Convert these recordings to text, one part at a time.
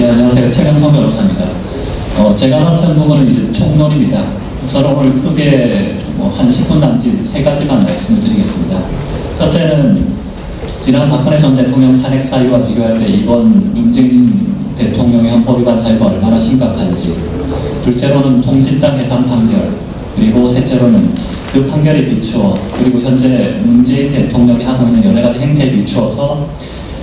네, 안녕하세요. 최명성 변호사입니다. 제가 맡은 부분은 이제 총론입니다. 저는 오늘 크게 한 10분 남짓 세 가지만 말씀을 드리겠습니다. 첫째는 지난 박근혜 전 대통령 탄핵 사유와 비교할 때 이번 문재인 대통령의 헌법 위반 사유가 얼마나 심각한지, 둘째로는 통진당 해산 판결, 그리고 셋째로는 그 판결에 비추어, 그리고 현재 문재인 대통령이 하고 있는 여러 가지 행태에 비추어서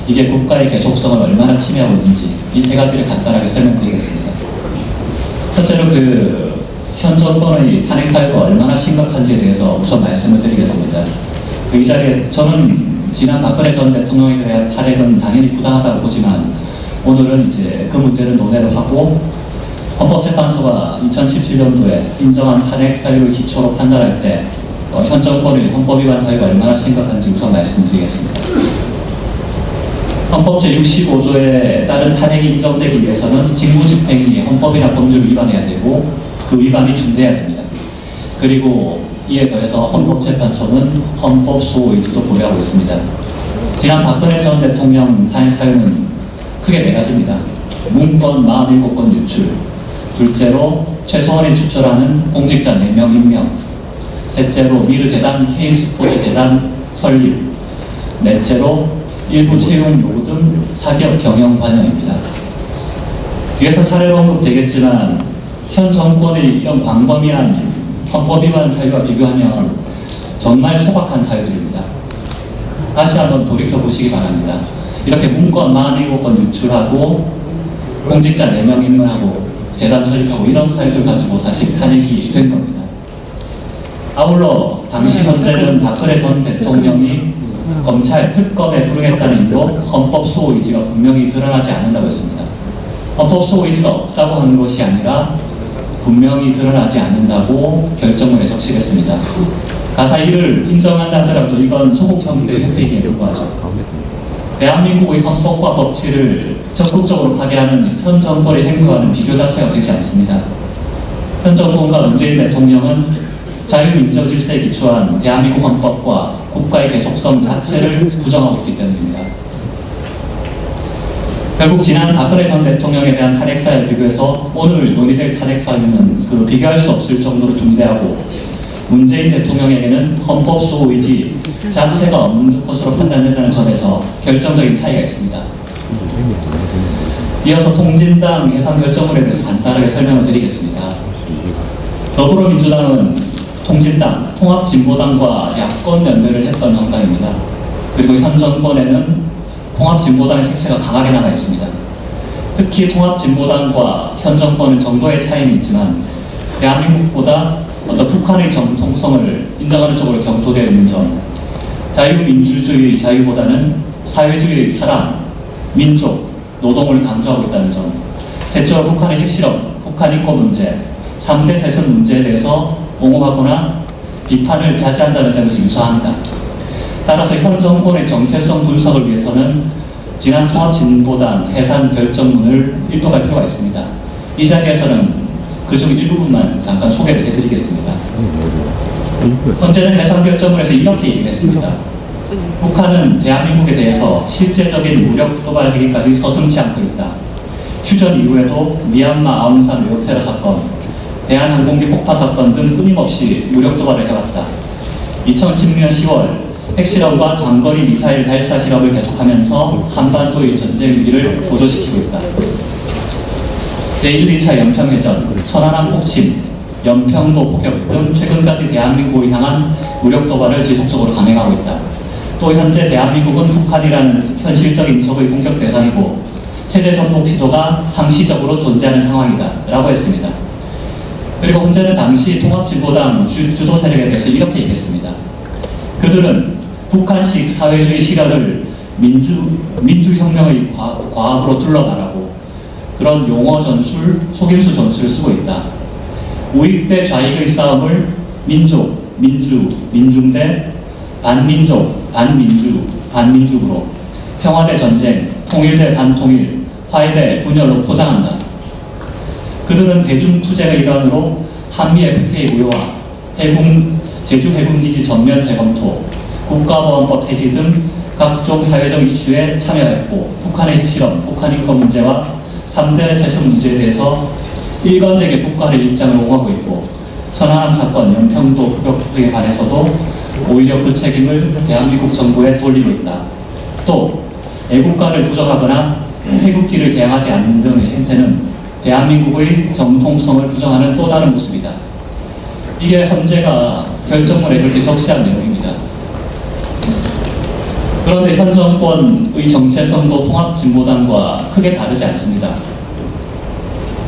이게 국가의 계속성을 얼마나 침해하고 있는지, 이 세 가지를 간단하게 설명드리겠습니다. 첫째로 현 정권의 탄핵 사유가 얼마나 심각한지에 대해서 우선 말씀을 드리겠습니다. 이 자리에 저는 지난 박근혜 전 대통령에 대한 탄핵은 당연히 부당하다고 보지만, 오늘은 이제 그 문제를 논의를 하고 헌법재판소가 2017년도에 인정한 탄핵 사유를 기초로 판단할 때 현 정권의 헌법 위반 사유가 얼마나 심각한지 우선 말씀드리겠습니다. 헌법 제65조에 따른 탄핵이 인정되기 위해서는 직무집행이 헌법이나 법률을 위반해야 되고 그 위반이 중대해야 됩니다. 그리고 이에 더해서 헌법재판소는 헌법 수호 의지도 고려하고 있습니다. 지난 박근혜 전 대통령 탄핵 사유는 크게 네 가지입니다. 문건 47건 유출, 둘째로 최소한이 추천하는 공직자 4명 임명, 셋째로 미르재단, K스포츠재단 설립, 넷째로 일부 채용 요구 등 사기업 경영 관여입니다. 뒤에서 차례로 언급되겠지만 현 정권의 이런 광범위한 헌법 위반 사유와 비교하면 정말 소박한 사유들입니다. 다시 한번 돌이켜보시기 바랍니다. 이렇게 문건 47건 유출하고 공직자 4명 임명하고 재단 설립하고 이런 사유들 가지고 사실 탄핵이 된 겁니다. 아울러 당시 현재는 박근혜 전 대통령이 검찰 특검에 불응했다는 이유로 헌법 수호 의지가 분명히 드러나지 않는다고 했습니다. 헌법 수호 의지가 없다고 하는 것이 아니라 분명히 드러나지 않는다고 결정문에 적시했습니다. 가사 이를 인정한다 하더라도 이건 소극 형태의 획득에 불과하죠. 대한민국의 헌법과 법치를 적극적으로 파괴하는 현 정권의 행동과는 비교 자체가 되지 않습니다. 현 정권과 문재인 대통령은 자유민주 질서에 기초한 대한민국 헌법과 국가의 계속성 자체를 부정하고 있기 때문입니다. 결국 지난 박근혜 전 대통령에 대한 탄핵 사유에 비교해서 오늘 논의될 탄핵 사유는 비교할 수 없을 정도로 중대하고 문재인 대통령에게는 헌법 수호 의지 자체가 없는 것으로 판단된다는 점에서 결정적인 차이가 있습니다. 이어서 통진당 해산 결정문에 대해서 간단하게 설명을 드리겠습니다. 더불어민주당은 통진당, 통합진보당과 야권 연대를 했던 정당입니다. 그리고 현 정권에는 통합진보당의 색채가 강하게 남아 있습니다. 특히 통합진보당과 현 정권은 정도의 차이는 있지만 대한민국보다 북한의 정통성을 인정하는 쪽으로 경도되어 있는 점, 자유민주주의의 자유보다는 사회주의의 사람, 민족, 노동을 강조하고 있다는 점, 셋째로 북한의 핵실험, 북한 인권 문제, 3대 세선 문제에 대해서 옹호하거나 비판을 자제한다는 점에서 유사합니다. 따라서 현 정권의 정체성 분석을 위해서는 지난 통합진보당 해산 결정문을 읽어갈 필요가 있습니다. 이 자리에서는 그중 일부분만 잠깐 소개를 해드리겠습니다. 현재는 해산 결정문에서 이렇게 얘기를 했습니다. 북한은 대한민국에 대해서 실제적인 무력 도발 행위까지 서슴지 않고 있다. 휴전 이후에도 미얀마 아웅산 외국 테러 사건, 대한항공기 폭파 사건 등 끊임없이 무력 도발을 해왔다. 2016년 10월 핵실험과 장거리 미사일 발사 실험을 계속하면서 한반도의 전쟁 위기를 고조시키고 있다. 제1, 2차 연평해전, 천안함 폭침, 연평도 폭격 등 최근까지 대한민국을 향한 무력 도발을 지속적으로 감행하고 있다. 또 현재 대한민국은 북한이라는 현실적인 적의 공격 대상이고 체제 전복 시도가 상시적으로 존재하는 상황이다 라고 했습니다. 그리고 현재는 당시 통합진보당 주도 세력에 대해서 이렇게 얘기했습니다. 그들은 북한식 사회주의 시각을 민주혁명의 과학으로 둘러가라고 그런 용어 전술, 속임수 전술을 쓰고 있다. 우익 대 좌익의 싸움을 민족, 민주, 민중 대 반민족, 반민주, 반민족으로, 평화 대 전쟁, 통일 대 반통일, 화해 대 분열로 포장한다. 그들은 대중투쟁의 일환으로 한미 FTA 무효화, 제주 해군기지 전면 재검토, 국가보안법 폐지 등 각종 사회적 이슈에 참여했고 북한의 핵실험, 북한 인권 문제와 3대 세습 문제에 대해서 일관되게 국가의 입장을 옹호하고 있고, 천안함 사건, 연평도 표격 등에 관해서도 오히려 그 책임을 대한민국 정부에 돌리고 있다. 또 애국가를 부정하거나 태극기를 개항하지 않는 등의 행태는 대한민국의 정통성을 부정하는 또 다른 모습이다. 이게 헌재가 결정문에 그렇게 적시한 내용입니다. 그런데 현 정권의 정체성도 통합진보당과 크게 다르지 않습니다.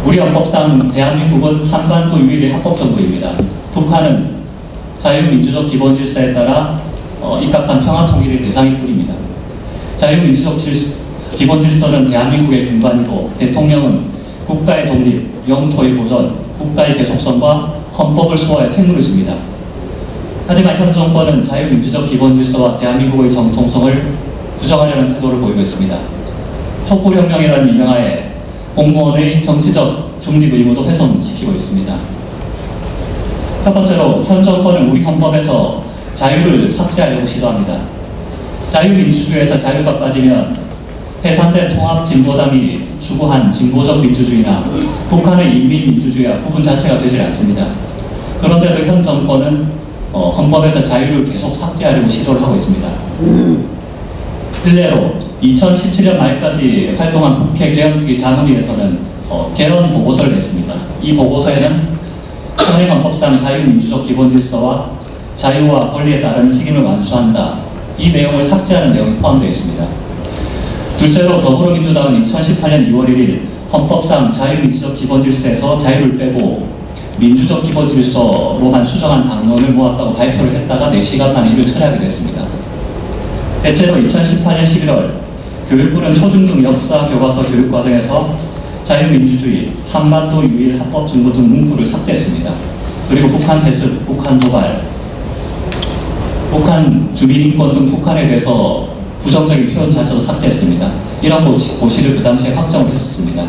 우리 헌법상 대한민국은 한반도 유일의 합법정부입니다. 북한은 자유민주적 기본질서에 따라 입각한 평화통일의 대상일 뿐입니다. 자유민주적 기본질서는 대한민국의 근간이고, 대통령은 국가의 독립, 영토의 보전, 국가의 계속성과 헌법을 수호할 책무를 집니다. 하지만 현 정권은 자유민주적 기본질서와 대한민국의 정통성을 부정하려는 태도를 보이고 있습니다. 촛불혁명이라는 명하에 공무원의 정치적 중립 의무도 훼손시키고 있습니다. 첫 번째로, 현 정권은 우리 헌법에서 자유를 삭제하려고 시도합니다. 자유민주주의에서 자유가 빠지면 해산된 통합진보당이 추구한 진보적 민주주의나 북한의 인민민주주의와 구분 자체가 되질 않습니다. 그런데도 현 정권은 헌법에서 자유를 계속 삭제하려고 시도를 하고 있습니다. 일례로 2017년 말까지 활동한 국회 개헌특위 자문위에서는 개헌 보고서를 냈습니다. 이 보고서에는 현행헌법상 자유민주적 기본질서와 자유와 권리에 따른 책임을 완수한다, 이 내용을 삭제하는 내용이 포함되어 있습니다. 둘째로, 더불어민주당은 2018년 2월 1일 헌법상 자유민주적 기본질서에서 자유를 빼고 민주적 기본질서로만 수정한 당론을 모았다고 발표를 했다가 4시간만 일을 처리하게 됐습니다. 대체로 2018년 11월 교육부는 초중등 역사 교과서 교육과정에서 자유민주주의, 한반도 유일 합법정부 등 문구를 삭제했습니다. 그리고 북한 세습, 북한 도발, 북한 주민인권 등 북한에 대해서 부정적인 표현 자체도 삭제했습니다. 이런 고시를 그 당시에 확정을 했었습니다.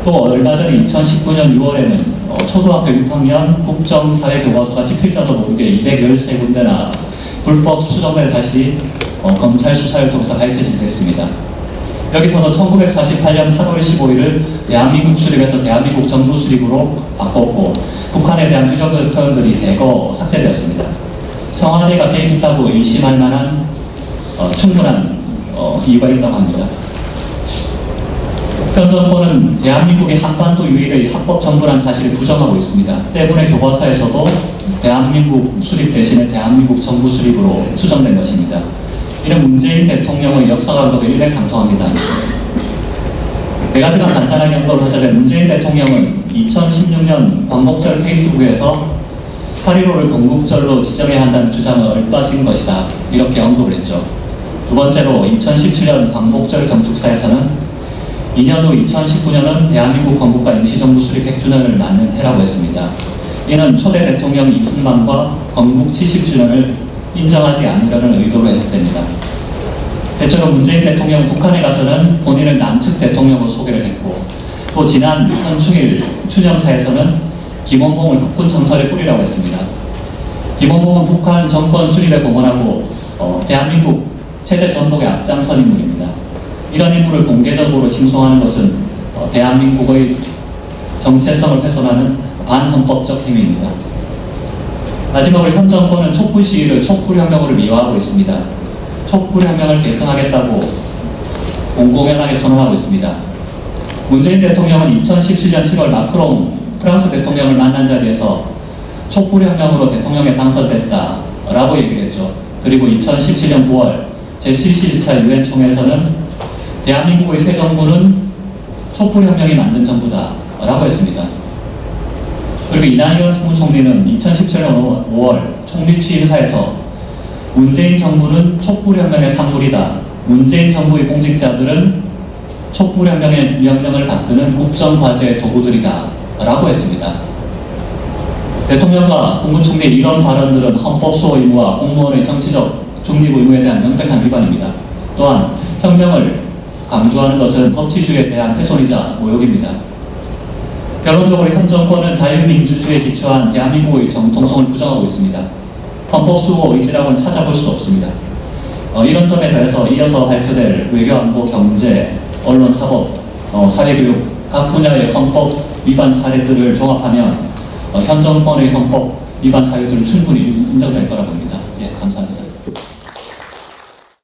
또 얼마 전에 2019년 6월에는 초등학교 6학년 국정사회교과서가 집필자도 모르게 213군데나 불법 수정된 사실이 검찰 수사를 통해서 밝혀지기도 했습니다. 여기서도 1948년 8월 15일을 대한민국 수립에서 대한민국 정부 수립으로 바꿨고, 북한에 대한 부정적 표현들이 대거 삭제되었습니다. 청와대가 개입했다고 의심할 만한 충분한 이유가 있다고 합니다. 현 정권은 대한민국이 한반도 유일의 합법정부라는 사실을 부정하고 있습니다. 때문에 교과서에서도 대한민국 수립 대신에 대한민국 정부 수립으로 수정된 것입니다. 이는 문재인 대통령의 역사 감독에 일맥상통합니다. 네 가지만 간단하게 언급을 하자면, 문재인 대통령은 2016년 광복절 페이스북에서 8.15를 건국절로 지정해야 한다는 주장은 얼빠진 것이다, 이렇게 언급을 했죠. 두 번째로, 2017년 광복절 경축사에서는 2년 후 2019년은 대한민국 건국과 임시정부 수립 100주년을 맞는 해라고 했습니다. 이는 초대 대통령 이승만과 건국 70주년을 인정하지 않으려는 의도로 해석됩니다. 대체로 문재인 대통령 북한에 가서는 본인을 남측 대통령으로 소개를 했고, 또 지난 현충일 추념사에서는 김원봉을 국군 청설에 뿌리라고 했습니다. 김원봉은 북한 정권 수립에 공헌하고 대한민국 체제 전복의 앞장선 인물입니다. 이런 인물을 공개적으로 칭송하는 것은 대한민국의 정체성을 훼손하는 반헌법적 행위입니다. 마지막으로 현 정권은 촛불 시위를 촛불혁명으로 미화하고 있습니다. 촛불혁명을 계승하겠다고 공공연하게 선언하고 있습니다. 문재인 대통령은 2017년 7월 마크롱 프랑스 대통령을 만난 자리에서 촛불혁명으로 대통령에 당선됐다라고 얘기를 했죠. 그리고 2017년 9월 제77차 유엔 총회에서는 대한민국의 새 정부는 촛불혁명이 만든 정부다 라고 했습니다. 그리고 이낙연 국무총리는 2017년 5월 총리 취임사에서 문재인 정부는 촛불혁명의 산물이다, 문재인 정부의 공직자들은 촛불혁명의 명령을 받드는 국정과제의 도구들이다 라고 했습니다. 대통령과 국무총리의 이런 발언들은 헌법 수호 의무와 공무원의 정치적 중립 의무에 대한 명백한 위반입니다. 또한 혁명을 강조하는 것은 법치주의에 대한 훼손이자 모욕입니다. 결론적으로 현 정권은 자유민주주의에 기초한 대한민국의 정통성을 부정하고 있습니다. 헌법 수호 의지라고는 찾아볼 수 없습니다. 이런 점에 대해서 이어서 발표될 외교, 안보, 경제, 언론, 사법 사회교육 각 분야의 헌법 위반 사례들을 종합하면 현 정권의 헌법 위반 사유들은 충분히 인정될 거라고 봅니다. 예, 감사합니다.